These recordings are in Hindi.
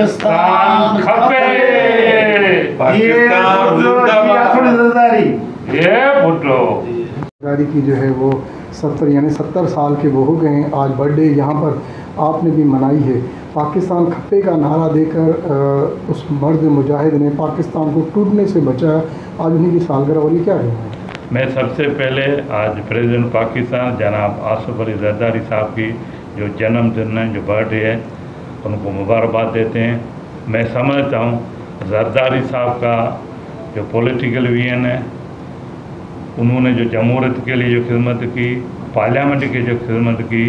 पाकिस्तान खपे, पाकिस्तान ज़रदारी ये भुट्टो ज़रदारी की जो है वो 70 साल के वो हो गए हैं। आज बर्थडे यहाँ पर आपने भी मनाई है। पाकिस्तान खप्पे का नारा देकर उस मर्द मुजाहिद ने पाकिस्तान को टूटने से बचाया। आज उन्हीं की सालगिरह वाली क्या है। मैं सबसे पहले आज प्रेसिडेंट पाकिस्तान जनाब आसिफ अली ज़रदारी साहब की जो जन्मदिन है, जो बर्थडे है, उनको मुबारकबाद देते हैं। मैं समझता हूँ ज़रदारी साहब का जो पॉलिटिकल विजन है, उन्होंने जो जमहूरियत के लिए जो खिदमत की, पार्लियामेंट की जो खिदमत की,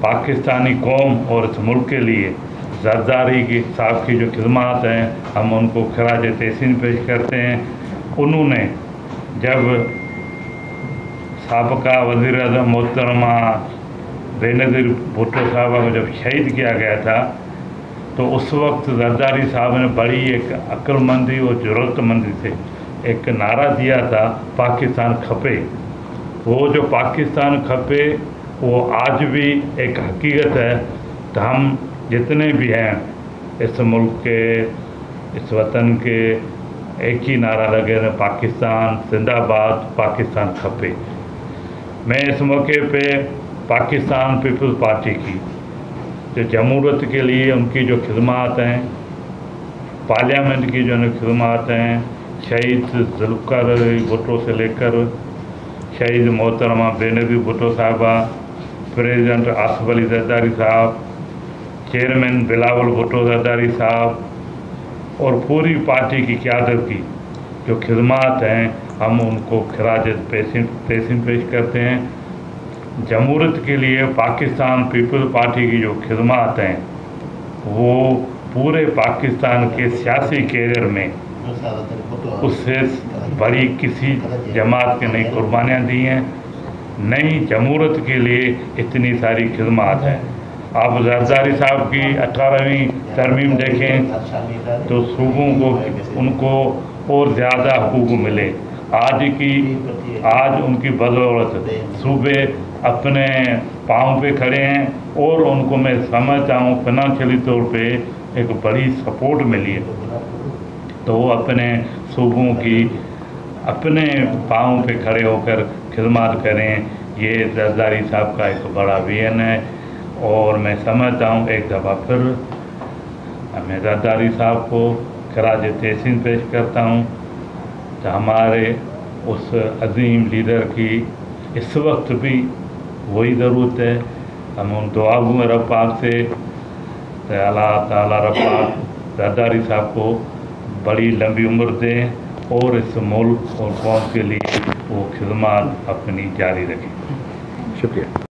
पाकिस्तानी कौम और इस मुल्क के लिए ज़रदारी की साहब की जो खिदमत हैं, हम उनको खराज तहसीन पेश करते हैं। उन्होंने जब साबका वज़ीर आज़म मोहतरमा बेनज़ीर भुट्टो साहबा को जब शहीद किया गया था, तो उस वक्त ज़रदारी साहब ने बड़ी एक अक्लमंदी और ज़रूरतमंदी से एक नारा दिया था, पाकिस्तान खपे। वो जो पाकिस्तान खपे वो आज भी एक हकीकत है। तो हम जितने भी हैं इस मुल्क के, इस वतन के, एक ही नारा लगे हैं, पाकिस्तान जिंदाबाद, पाकिस्तान खपे। मैं इस मौके पे पाकिस्तान पीपल्स पार्टी की जो जमहूरियत के लिए उनकी जो खिदमत हैं, पार्लियामेंट की जो खिदमत हैं, शहीद जुल्फ़िकार अली भुट्टो से लेकर शहीद मोहतरमा बेनज़ीर भुट्टो साहबा, प्रेसिडेंट आसिफ अली ज़रदारी साहब, चेयरमैन बिलावल भुट्टो ज़रदारी साहब और पूरी पार्टी की क़यादत की जो खिदमत हैं, हम उनको खराज तहसीन पेश करते हैं। जमहूरियत के लिए पाकिस्तान पीपल्स पार्टी की जो खिदमत हैं, वो पूरे पाकिस्तान के सियासी कैरियर में उससे बड़ी किसी जमात के नई कुर्बानियाँ दी हैं। नई जमहूरियत के लिए इतनी सारी खिदमत है। आप ज़रदारी साहब की 18वीं तरमीम देखें तो सूबों को उनको और ज़्यादा हुकूक मिले। आज उनकी बदौलत सूबे अपने पाँव पे खड़े हैं और उनको मैं समझता हूँ फिनंशियली तौर पे एक बड़ी सपोर्ट मिली है। तो वो अपने सूबों की अपने पाँव पे खड़े होकर खिदमत करें, ये ज़रदारी साहब का एक बड़ा विजन है। और मैं समझता हूँ एक दफ़ा फिर मैं ज़रदारी साहब को खराज तहसीन पेश करता हूँ। तो हमारे उस अजीम लीडर की इस वक्त भी वही ज़रूरत है। हम उन दुआ में रब पाक से अल्लाह ताला रब पाक ज़रदारी साहब को बड़ी लंबी उम्र दें और इस मुल्क और कौम के लिए वो खिदमत अपनी जारी रखें। शुक्रिया।